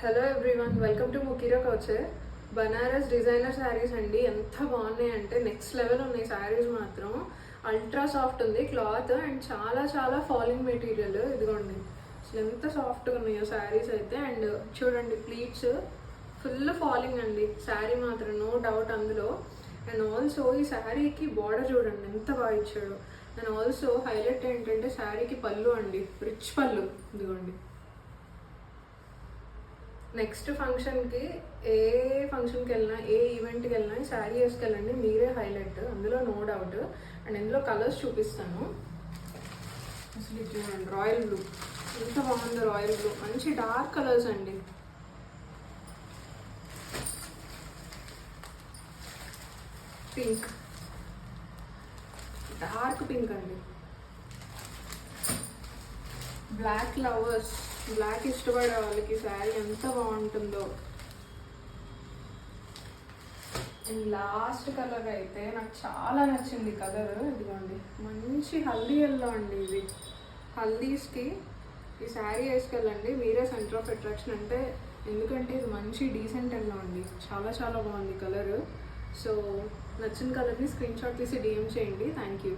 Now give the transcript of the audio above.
Hello everyone, welcome to ముకీరా కౌచే. Banaras designer saris అండి. ఎంత బాగున్నాయి అంటే నెక్స్ట్ లెవెల్ ఉన్నాయి శారీస్ మాత్రం. అల్ట్రా సాఫ్ట్ ఉంది క్లాత్ అండ్ చాలా చాలా ఫాలింగ్ మెటీరియల్. ఇదిగోండి అసలు ఎంత సాఫ్ట్గా ఉన్నాయో శారీస్ అయితే. అండ్ చూడండి ప్లీట్స్ ఫుల్ ఫాలింగ్ అండి శారీ మాత్రం, నో డౌట్ అందులో. అండ్ ఆల్సో ఈ శారీకి బార్డర్ చూడండి ఎంత బాగా ఇచ్చాడు. అండ్ ఆల్సో హైలైట్ ఏంటంటే శారీకి పళ్ళు అండి, రిచ్ పళ్ళు. ఇదిగోండి నెక్స్ట్ ఫంక్షన్కి, ఏ ఫంక్షన్కి వెళ్ళినా, ఏ ఈవెంట్కి వెళ్ళినా ఈ శారీ వేసుకెళ్ళండి, మీరే హైలైట్ అందులో, నో డౌట్. అండ్ ఇందులో కలర్స్ చూపిస్తాను. అసలు ఇది చూడండి, రాయల్ బ్లూ ఎంత బాగుందో. రాయల్ బ్లూ మంచి డార్క్ కలర్స్ అండి. పింక్, డార్క్ పింక్ అండి. బ్లాక్ లవర్స్, బ్లాక్ ఇష్టపడే వాళ్ళకి శారీ ఎంత బాగుంటుందో. అండ్ లాస్ట్ కలర్ అయితే నాకు చాలా నచ్చింది కలర్. ఇదిగోండి మంచి హల్దీ ఎల్లో అండి. ఇది హల్దీస్కి ఈ శారీ వేసుకెళ్ళండి, మీరే సెంటర్ ఆఫ్ అట్రాక్షన్. అంటే ఎందుకంటే ఇది మంచి డీసెంట్ ఎల్లో అండి, చాలా చాలా బాగుంది కలర్. సో నచ్చిన కలర్ని స్క్రీన్ షాట్ తీసి డిఎం చేయండి. Thank you.